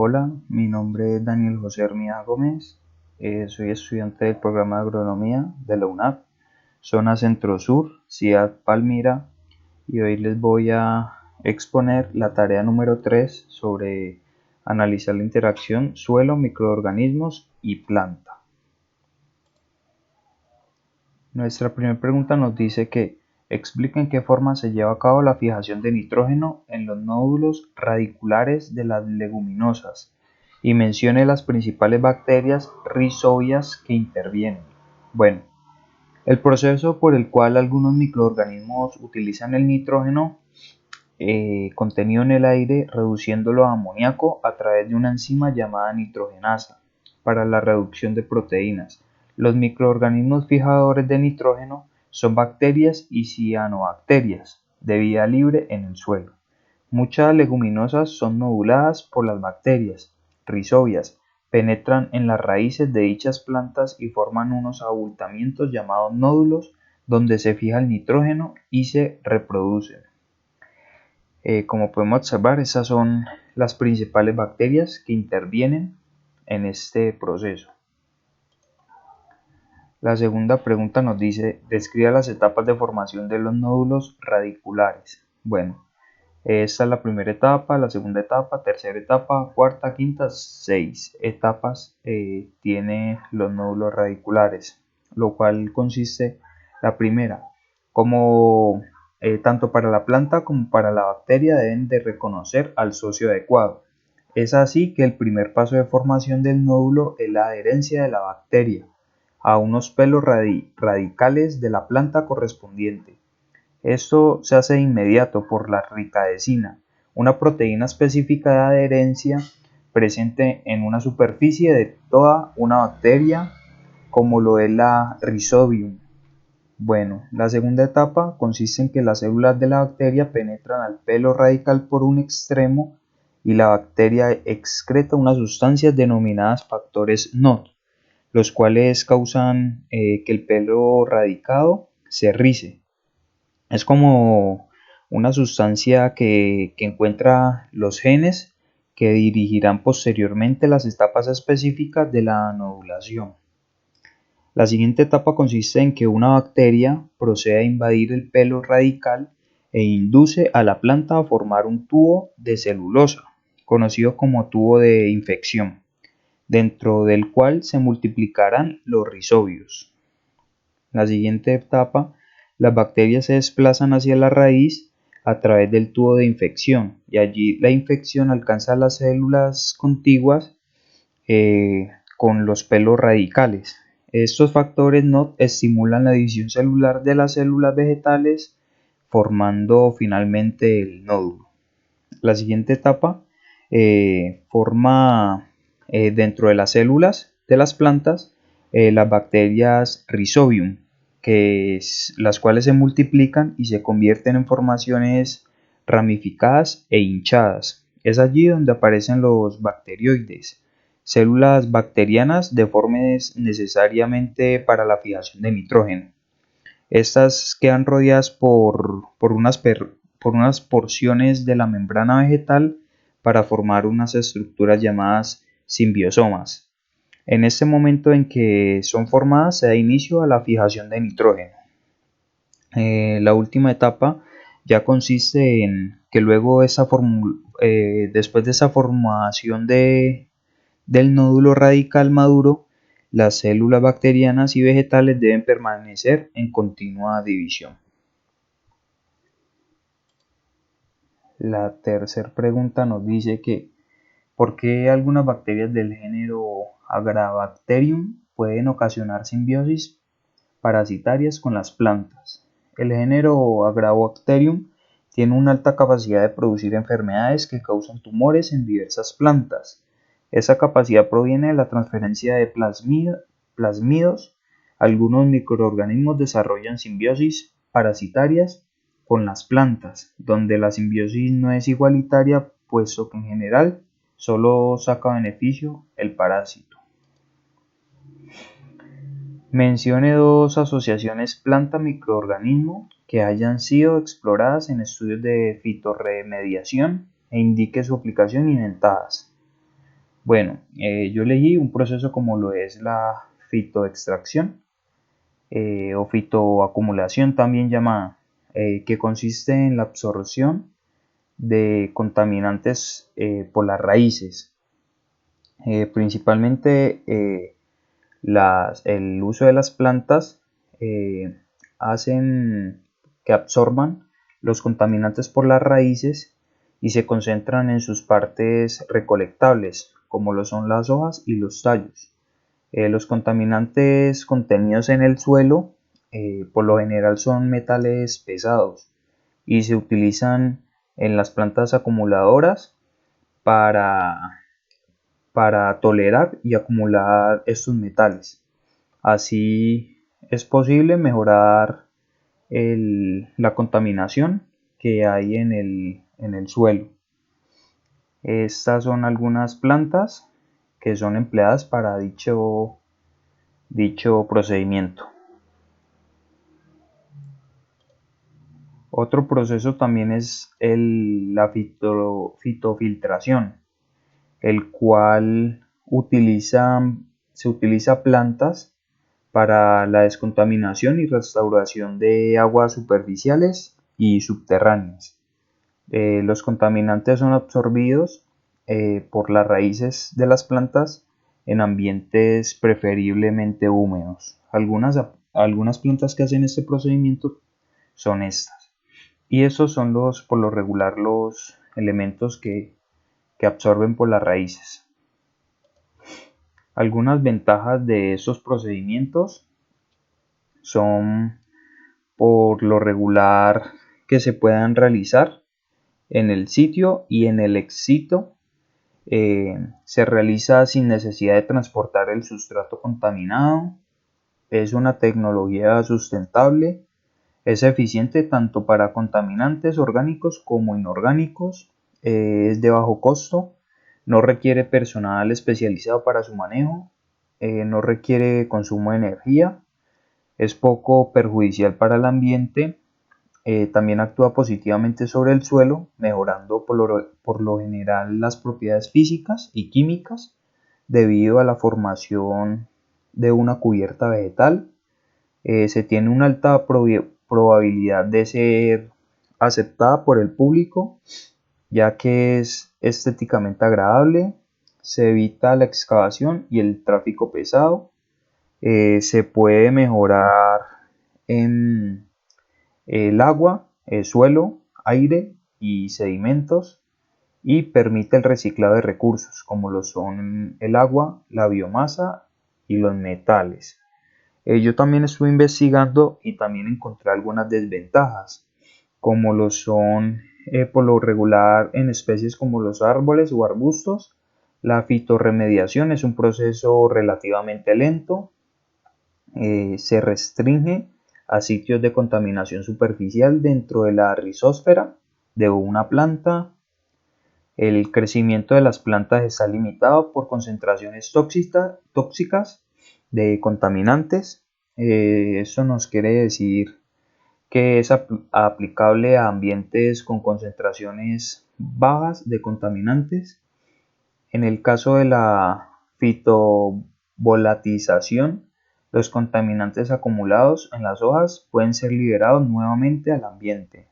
Hola, mi nombre es Daniel José Hermida Gómez, soy estudiante del programa de agronomía de la UNAP, zona Centro Sur, Ciudad Palmira, y hoy les voy a exponer la tarea número 3 sobre analizar la interacción suelo, microorganismos y planta. Nuestra primera pregunta nos dice que explica en qué forma se lleva a cabo la fijación de nitrógeno en los nódulos radiculares de las leguminosas y mencione las principales bacterias rizobias que intervienen. Bueno, el proceso por el cual algunos microorganismos utilizan el nitrógeno contenido en el aire reduciéndolo a amoníaco a través de una enzima llamada nitrogenasa para la reducción de proteínas. Los microorganismos fijadores de nitrógeno son bacterias y cianobacterias de vida libre en el suelo. Muchas leguminosas son noduladas por las bacterias rizobias, penetran en las raíces de dichas plantas y forman unos abultamientos llamados nódulos donde se fija el nitrógeno y se reproducen. Como podemos observar, esas son las principales bacterias que intervienen en este proceso. La segunda pregunta nos dice, describe las etapas de formación de los nódulos radiculares. Bueno, esta es la primera etapa, la segunda etapa, tercera etapa, cuarta, quinta, 6 etapas tiene los nódulos radiculares, lo cual consiste, la primera, como tanto para la planta como para la bacteria deben de reconocer al socio adecuado. Es así que el primer paso de formación del nódulo es la adherencia de la bacteria a unos pelos radicales de la planta correspondiente. Esto se hace de inmediato por la ricadecina, una proteína específica de adherencia presente en una superficie de toda una bacteria, como lo es la Rhizobium. Bueno, la segunda etapa consiste en que las células de la bacteria penetran al pelo radical por un extremo y la bacteria excreta unas sustancias denominadas factores NOT, los cuales causan que el pelo radicado se rice. Es como una sustancia que encuentra los genes que dirigirán posteriormente las etapas específicas de la nodulación. La siguiente etapa consiste en que una bacteria procede a invadir el pelo radical e induce a la planta a formar un tubo de celulosa, conocido como tubo de infección, dentro del cual se multiplicarán los rizobios. La siguiente etapa, las bacterias se desplazan hacia la raíz a través del tubo de infección y allí la infección alcanza las células contiguas con los pelos radicales. Estos factores NOT estimulan la división celular de las células vegetales, formando finalmente el nódulo. La siguiente etapa forma dentro de las células de las plantas las bacterias Rhizobium, las cuales se multiplican y se convierten en formaciones ramificadas e hinchadas. Es allí donde aparecen los bacterioides, células bacterianas deformes necesariamente para la fijación de nitrógeno. Estas quedan rodeadas por unas porciones de la membrana vegetal para formar unas estructuras llamadas simbiosomas. En este momento en que son formadas se da inicio a la fijación de nitrógeno. La última etapa ya consiste en que luego después de esa formación del nódulo radical maduro, las células bacterianas y vegetales deben permanecer en continua división. La tercera pregunta nos dice que ¿por qué algunas bacterias del género Agrabacterium pueden ocasionar simbiosis parasitarias con las plantas? El género Agrabacterium tiene una alta capacidad de producir enfermedades que causan tumores en diversas plantas. Esa capacidad proviene de la transferencia de plasmidos. Algunos microorganismos desarrollan simbiosis parasitarias con las plantas, donde la simbiosis no es igualitaria, puesto que en general solo saca beneficio el parásito. Mencione dos asociaciones planta-microorganismo que hayan sido exploradas en estudios de fitorremediación e indique su aplicación y ventajas. Bueno, yo elegí un proceso como lo es la fitoextracción o fitoacumulación también llamada, que consiste en la absorción de contaminantes por las raíces. Principalmente el uso de las plantas hacen que absorban los contaminantes por las raíces y se concentran en sus partes recolectables, como lo son las hojas y los tallos. Los contaminantes contenidos en el suelo por lo general son metales pesados y se utilizan en las plantas acumuladoras para, para tolerar y acumular estos metales. Así es posible mejorar la contaminación que hay en el suelo. Estas son algunas plantas que son empleadas para dicho procedimiento. Otro proceso también es la fitofiltración, el cual se utiliza plantas para la descontaminación y restauración de aguas superficiales y subterráneas. Los contaminantes son absorbidos por las raíces de las plantas en ambientes preferiblemente húmedos. Algunas plantas que hacen este procedimiento son estas. Y esos son por lo regular, los elementos que absorben por las raíces. Algunas ventajas de estos procedimientos son por lo regular que se puedan realizar en el sitio y en el ex sitio. Se realiza sin necesidad de transportar el sustrato contaminado. Es una tecnología sustentable. Es eficiente tanto para contaminantes orgánicos como inorgánicos. Es de bajo costo. No requiere personal especializado para su manejo. No requiere consumo de energía. Es poco perjudicial para el ambiente. También actúa positivamente sobre el suelo, mejorando por lo general las propiedades físicas y químicas debido a la formación de una cubierta vegetal. Se tiene una alta probabilidad de ser aceptada por el público, ya que es estéticamente agradable. Se evita la excavación y el tráfico pesado. Se puede mejorar en el agua, el suelo, aire y sedimentos, y permite el reciclado de recursos como lo son el agua, la biomasa y los metales. Yo también estuve investigando y también encontré algunas desventajas, como lo son por lo regular en especies como los árboles o arbustos. La fitorremediación es un proceso relativamente lento. Se restringe a sitios de contaminación superficial dentro de la rizósfera de una planta. El crecimiento de las plantas está limitado por concentraciones tóxicas de contaminantes. Eso nos quiere decir que es aplicable a ambientes con concentraciones bajas de contaminantes. En el caso de la fitovolatización, los contaminantes acumulados en las hojas pueden ser liberados nuevamente al ambiente.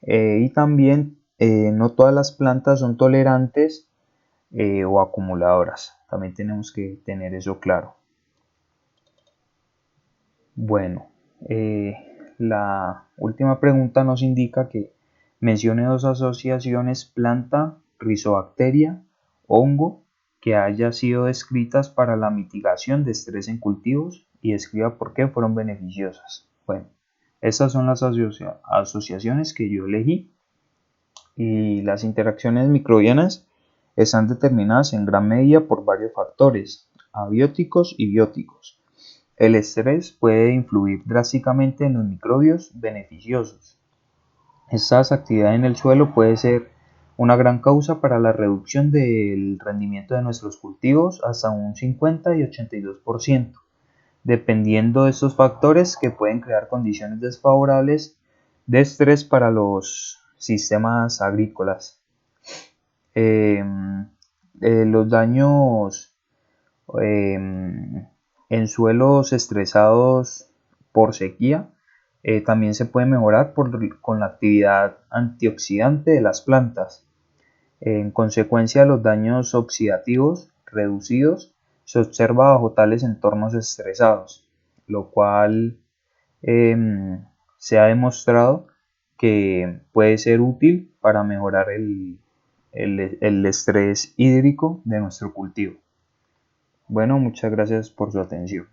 Y también no todas las plantas son tolerantes o acumuladoras. También tenemos que tener eso claro. Bueno, la última pregunta nos indica que mencione dos asociaciones planta, rizobacteria, hongo que haya sido descritas para la mitigación de estrés en cultivos y describa por qué fueron beneficiosas. Bueno, estas son las asociaciones que yo elegí, y las interacciones microbianas están determinadas en gran medida por varios factores, abióticos y bióticos. El estrés puede influir drásticamente en los microbios beneficiosos. Esta actividad en el suelo puede ser una gran causa para la reducción del rendimiento de nuestros cultivos hasta un 50 y 82%, dependiendo de estos factores que pueden crear condiciones desfavorables de estrés para los sistemas agrícolas. Los daños en suelos estresados por sequía también se puede mejorar con la actividad antioxidante de las plantas. En consecuencia, los daños oxidativos reducidos se observa bajo tales entornos estresados, lo cual se ha demostrado que puede ser útil para mejorar el estrés hídrico de nuestro cultivo. Bueno, muchas gracias por su atención.